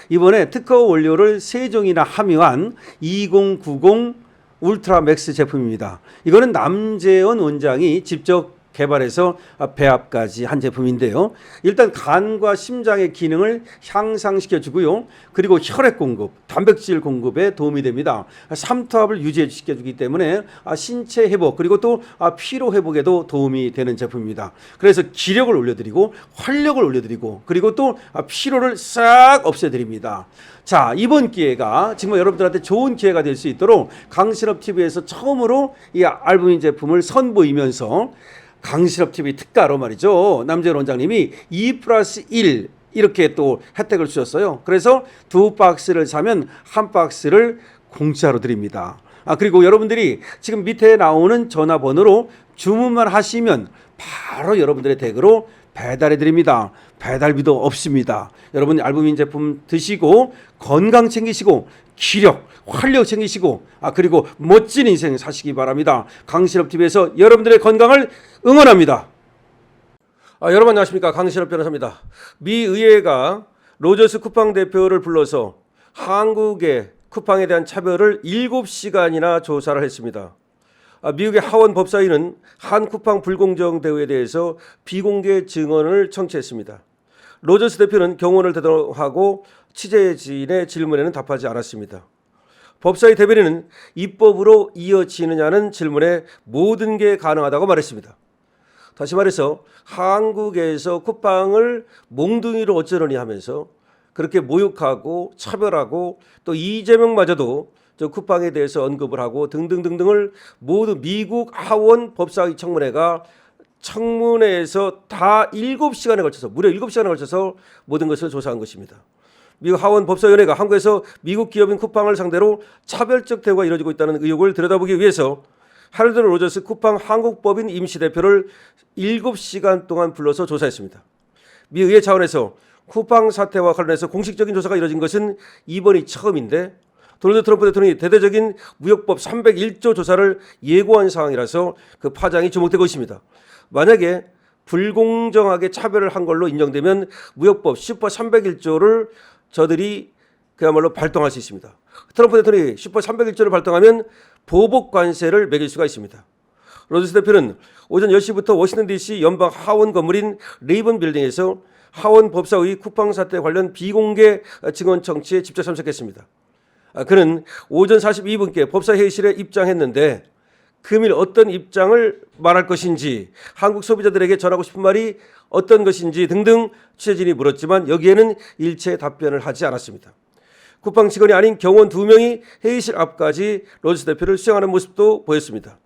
이번에 특허 원료를 3종이나 함유한 2090 울트라 맥스 제품입니다. 이거는 남재원 원장이 직접 개발해서 배합까지 한 제품인데요. 일단 간과 심장의 기능을 향상시켜 주고요. 그리고 혈액 공급, 단백질 공급에 도움이 됩니다. 삼투압을 유지시켜 주기 때문에 신체 회복 그리고 또 피로 회복에도 도움이 되는 제품입니다. 그래서 기력을 올려드리고 활력을 올려드리고 그리고 또 피로를 싹 없애드립니다. 자, 이번 기회가 정말 여러분들한테 좋은 기회가 될 수 있도록 강신업TV에서 처음으로 이 알부민 제품을 선보이면서 강신업TV 특가로 말이죠. 남재원 원장님이 2+1 이렇게 또 혜택을 주셨어요. 그래서 2박스를 사면 1박스를 공짜로 드립니다. 그리고 여러분들이 지금 밑에 나오는 전화번호로 주문만 하시면 바로 여러분들의 댁으로 배달해 드립니다. 배달비도 없습니다. 여러분 알부민 제품 드시고 건강 챙기시고 기력, 활력 챙기시고 그리고 멋진 인생 사시기 바랍니다. 강신업TV에서 여러분들의 건강을 응원합니다. 여러분 안녕하십니까. 강신업 변호사입니다. 미 의회가 로저스 쿠팡 대표를 불러서 한국의 쿠팡에 대한 차별을 7시간이나 조사를 했습니다. 미국의 하원 법사위는 한 쿠팡 불공정 대우에 대해서 비공개 증언을 청취했습니다. 로저스 대표는 경호원을 대동하고 취재진의 질문에는 답하지 않았습니다. 법사위 대변인은 입법으로 이어지느냐는 질문에 모든 게 가능하다고 말했습니다. 다시 말해서 한국에서 쿠팡을 몽둥이로 어쩌려니 하면서 그렇게 모욕하고 차별하고 또 이재명마저도 저 쿠팡에 대해서 언급을 하고 등등등등을 모두 미국 하원 법사위 청문회가 청문회에서 다 7시간에 걸쳐서 무려 7시간에 걸쳐서 모든 것을 조사한 것입니다. 미국 하원 법사위원회가 한국에서 미국 기업인 쿠팡을 상대로 차별적 대우가 이루어지고 있다는 의혹을 들여다보기 위해서 하럴드 로저스 쿠팡 한국법인 임시대표를 7시간 동안 불러서 조사했습니다. 미 의회 차원에서 쿠팡 사태와 관련해서 공식적인 조사가 이루어진 것은 이번이 처음인데 도널드 트럼프 대통령이 대대적인 무역법 301조 조사를 예고한 상황이라서 그 파장이 주목되고 있습니다. 만약에 불공정하게 차별을 한 걸로 인정되면 무역법 슈퍼 301조를 저들이 그야말로 발동할 수 있습니다. 트럼프 대통령이 슈퍼 301조를 발동하면 보복 관세를 매길 수가 있습니다. 로저스 대표는 오전 10시부터 워싱턴 DC 연방 하원 건물인 레이븐 빌딩에서 하원 법사위 쿠팡 사태 관련 비공개 증언 청취에 직접 참석했습니다. 그는 오전 42분께 법사 회의실에 입장했는데 금일 어떤 입장을 말할 것인지 한국 소비자들에게 전하고 싶은 말이 어떤 것인지 등등 취재진이 물었지만 여기에는 일체 답변을 하지 않았습니다. 쿠팡 직원이 아닌 경호원 2명이 회의실 앞까지 로저스 대표를 수행하는 모습도 보였습니다.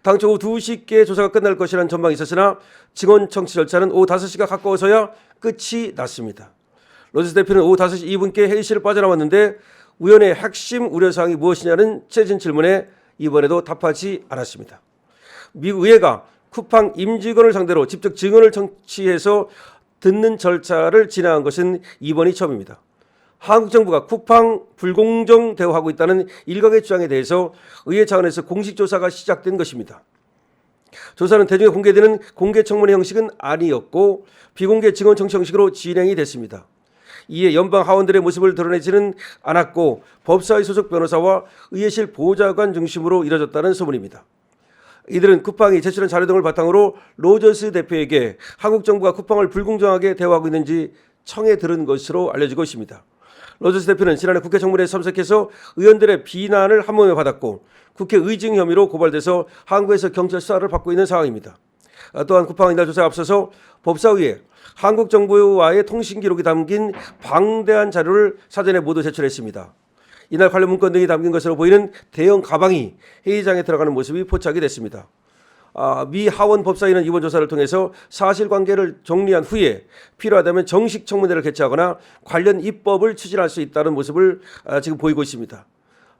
당초 오후 2시께 조사가 끝날 것이라는 전망이 있었으나 직원 청취 절차는 오후 5시가 가까워서야 끝이 났습니다. 로저스 대표는 오후 5시 2분께 회의실을 빠져나왔는데 위원회의 핵심 우려사항이 무엇이냐는 취재진 질문에 이번에도 답하지 않았습니다. 미국 의회가 쿠팡 임직원을 상대로 직접 증언을 청취해서 듣는 절차를 진행한 것은 이번이 처음입니다. 한국 정부가 쿠팡 불공정 대우하고 있다는 일각의 주장에 대해서 의회 차원에서 공식 조사가 시작된 것입니다. 조사는 대중에 공개되는 공개 청문회 형식은 아니었고 비공개 증언 청취 형식으로 진행이 됐습니다. 이에 연방 하원들의 모습을 드러내지는 않았고 법사위 소속 변호사와 의회실 보좌관 중심으로 이뤄졌다는 소문입니다. 이들은 쿠팡이 제출한 자료 등을 바탕으로 로저스 대표에게 한국 정부가 쿠팡을 불공정하게 대우하고 있는지 청해 들은 것으로 알려지고 있습니다. 로저스 대표는 지난해 국회 청문회에 참석해서 의원들의 비난을 한몸에 받았고 국회 의증 혐의로 고발돼서 한국에서 경찰 수사를 받고 있는 상황입니다. 또한 쿠팡은 이날 조사에 앞서서 법사위에 한국 정부와의 통신 기록이 담긴 방대한 자료를 사전에 모두 제출했습니다. 이날 관련 문건 등이 담긴 것으로 보이는 대형 가방이 회의장에 들어가는 모습이 포착이 됐습니다. 미 하원 법사위는 이번 조사를 통해서 사실관계를 정리한 후에 필요하다면 정식 청문회를 개최하거나 관련 입법을 추진할 수 있다는 모습을 지금 보이고 있습니다.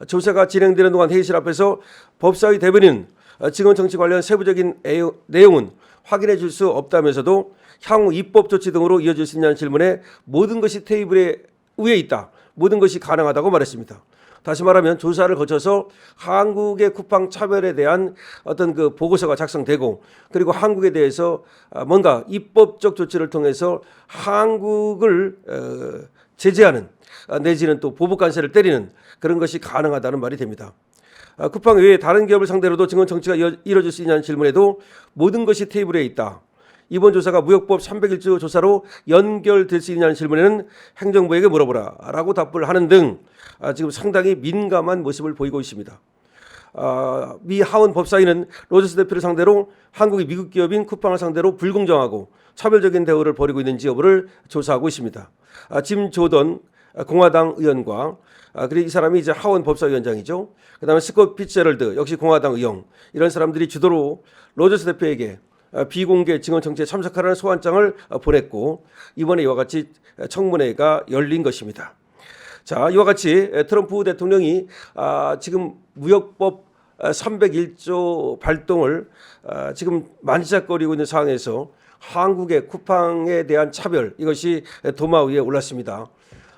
조사가 진행되는 동안 회의실 앞에서 법사위 대변인은 증언 청취 관련 세부적인 내용은 확인해 줄 수 없다면서도 향후 입법 조치 등으로 이어질 수 있냐는 질문에 모든 것이 테이블에 위에 있다. 모든 것이 가능하다고 말했습니다. 다시 말하면 조사를 거쳐서 한국의 쿠팡 차별에 대한 어떤 그 보고서가 작성되고 그리고 한국에 대해서 뭔가 입법적 조치를 통해서 한국을 제재하는 내지는 또 보복 관세를 때리는 그런 것이 가능하다는 말이 됩니다. 쿠팡 외에 다른 기업을 상대로도 증언 청취가 이뤄질 수 있냐는 질문에도 모든 것이 테이블에 있다. 이번 조사가 무역법 301조 조사로 연결될 수 있냐는 질문에는 행정부에게 물어보라 라고 답을 하는 등 지금 상당히 민감한 모습을 보이고 있습니다. 미 하원 법사위는 로저스 대표를 상대로 한국이 미국 기업인 쿠팡을 상대로 불공정하고 차별적인 대우를 벌이고 있는지 여부를 조사하고 있습니다. 짐 조던 공화당 의원과 그리고 이 사람이 이제 하원 법사위원장이죠. 그다음에 스콧 피츠제럴드 역시 공화당 의원 이런 사람들이 주도로 로저스 대표에게 비공개 증언 청취에 참석하라는 소환장을 보냈고 이번에 이와 같이 청문회가 열린 것입니다. 자, 이와 같이 트럼프 대통령이 지금 무역법 301조 발동을 지금 만지작거리고 있는 상황에서 한국의 쿠팡에 대한 차별 이것이 도마 위에 올랐습니다.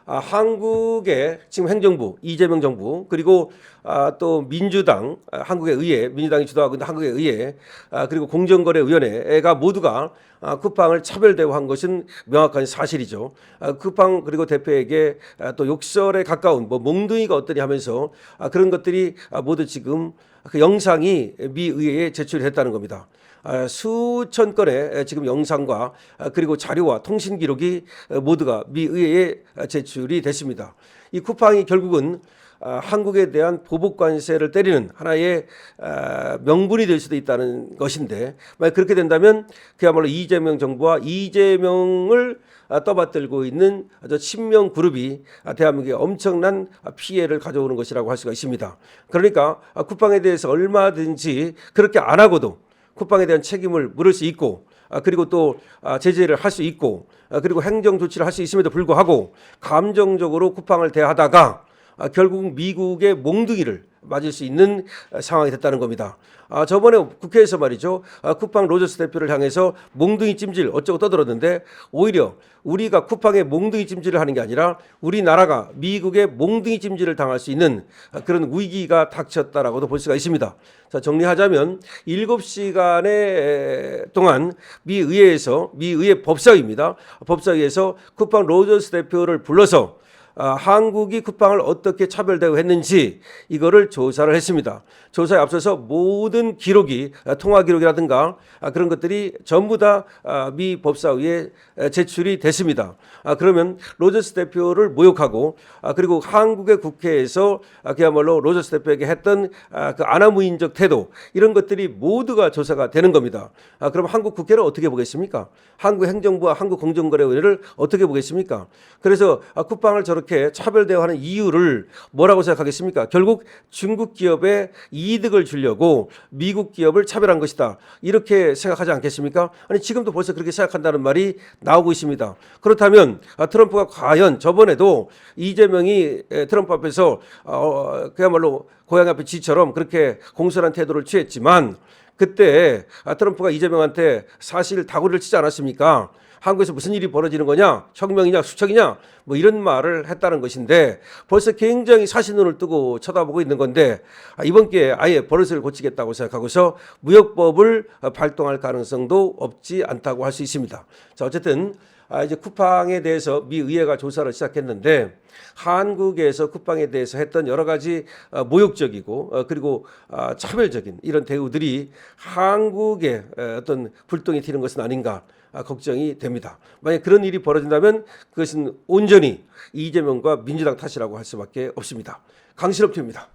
한국의 지금 행정부 이재명 정부 그리고 또 민주당 한국의 의회 민주당이 주도하고 있는 한국의 의회 그리고 공정거래위원회가 모두가 쿠팡을 차별 대우한 것은 명확한 사실이죠. 쿠팡 그리고 대표에게 또 욕설에 가까운 뭐 몽둥이가 어떠냐 하면서 그런 것들이 모두 지금 그 영상이 미 의회에 제출했다는 겁니다. 수천 건의 지금 영상과 그리고 자료와 통신 기록이 모두가 미 의회에 제출이 됐습니다. 이 쿠팡이 결국은 한국에 대한 보복 관세를 때리는 하나의 명분이 될 수도 있다는 것인데 만약 그렇게 된다면 그야말로 이재명 정부와 이재명을 떠받들고 있는 친명 그룹이 대한민국에 엄청난 피해를 가져오는 것이라고 할 수가 있습니다. 그러니까 쿠팡에 대해서 얼마든지 그렇게 안 하고도 쿠팡에 대한 책임을 물을 수 있고 그리고 또 제재를 할 수 있고 그리고 행정 조치를 할 수 있음에도 불구하고 감정적으로 쿠팡을 대하다가 결국 미국의 몽둥이를 맞을 수 있는 상황이 됐다는 겁니다. 저번에 국회에서 말이죠. 쿠팡 로저스 대표를 향해서 몽둥이 찜질 어쩌고 떠들었는데 오히려 우리가 쿠팡의 몽둥이 찜질을 하는 게 아니라 우리나라가 미국의 몽둥이 찜질을 당할 수 있는 그런 위기가 닥쳤다라고도 볼 수가 있습니다. 자, 정리하자면 7시간의 동안 미 의회 법사위입니다. 법사위에서 쿠팡 로저스 대표를 불러서 한국이 쿠팡을 어떻게 차별 대우했는지 이거를 조사를 했습니다. 조사에 앞서서 모든 기록이 통화 기록이라든가 그런 것들이 전부 다 미 법사위에 제출이 됐습니다. 그러면 로저스 대표를 모욕하고 그리고 한국의 국회에서 그야말로 로저스 대표에게 했던 그 아나무인적 태도 이런 것들이 모두가 조사가 되는 겁니다. 그럼 한국 국회를 어떻게 보겠습니까? 한국 행정부와 한국 공정거래위원회를 어떻게 보겠습니까? 그래서 쿠팡을 저렇게 차별 대우하는 이유를 뭐라고 생각하겠습니까? 결국 중국 기업에 이득을 주려고 미국 기업을 차별한 것이다. 이렇게 생각하지 않겠습니까? 아니 지금도 벌써 그렇게 생각한다는 말이 나오고 있습니다. 그렇다면 트럼프가 과연 저번에도 이재명이 트럼프 앞에서 그야말로 고양이 앞에 쥐처럼 그렇게 공손한 태도를 취했지만 그때 트럼프가 이재명한테 사실 다구리를 치지 않았습니까? 한국에서 무슨 일이 벌어지는 거냐? 혁명이냐? 수척이냐? 뭐 이런 말을 했다는 것인데 벌써 굉장히 사신눈을 뜨고 쳐다보고 있는 건데 이번 기회에 아예 버릇을 고치겠다고 생각하고서 무역법을 발동할 가능성도 없지 않다고 할 수 있습니다. 자, 어쨌든 이제 쿠팡에 대해서 미 의회가 조사를 시작했는데 한국에서 쿠팡에 대해서 했던 여러 가지 모욕적이고 그리고 차별적인 이런 대우들이 한국에 어떤 불똥이 튀는 것은 아닌가 걱정이 됩니다. 만약 그런 일이 벌어진다면 그것은 온전히 이재명과 민주당 탓이라고 할 수밖에 없습니다. 강신업 TV입니다.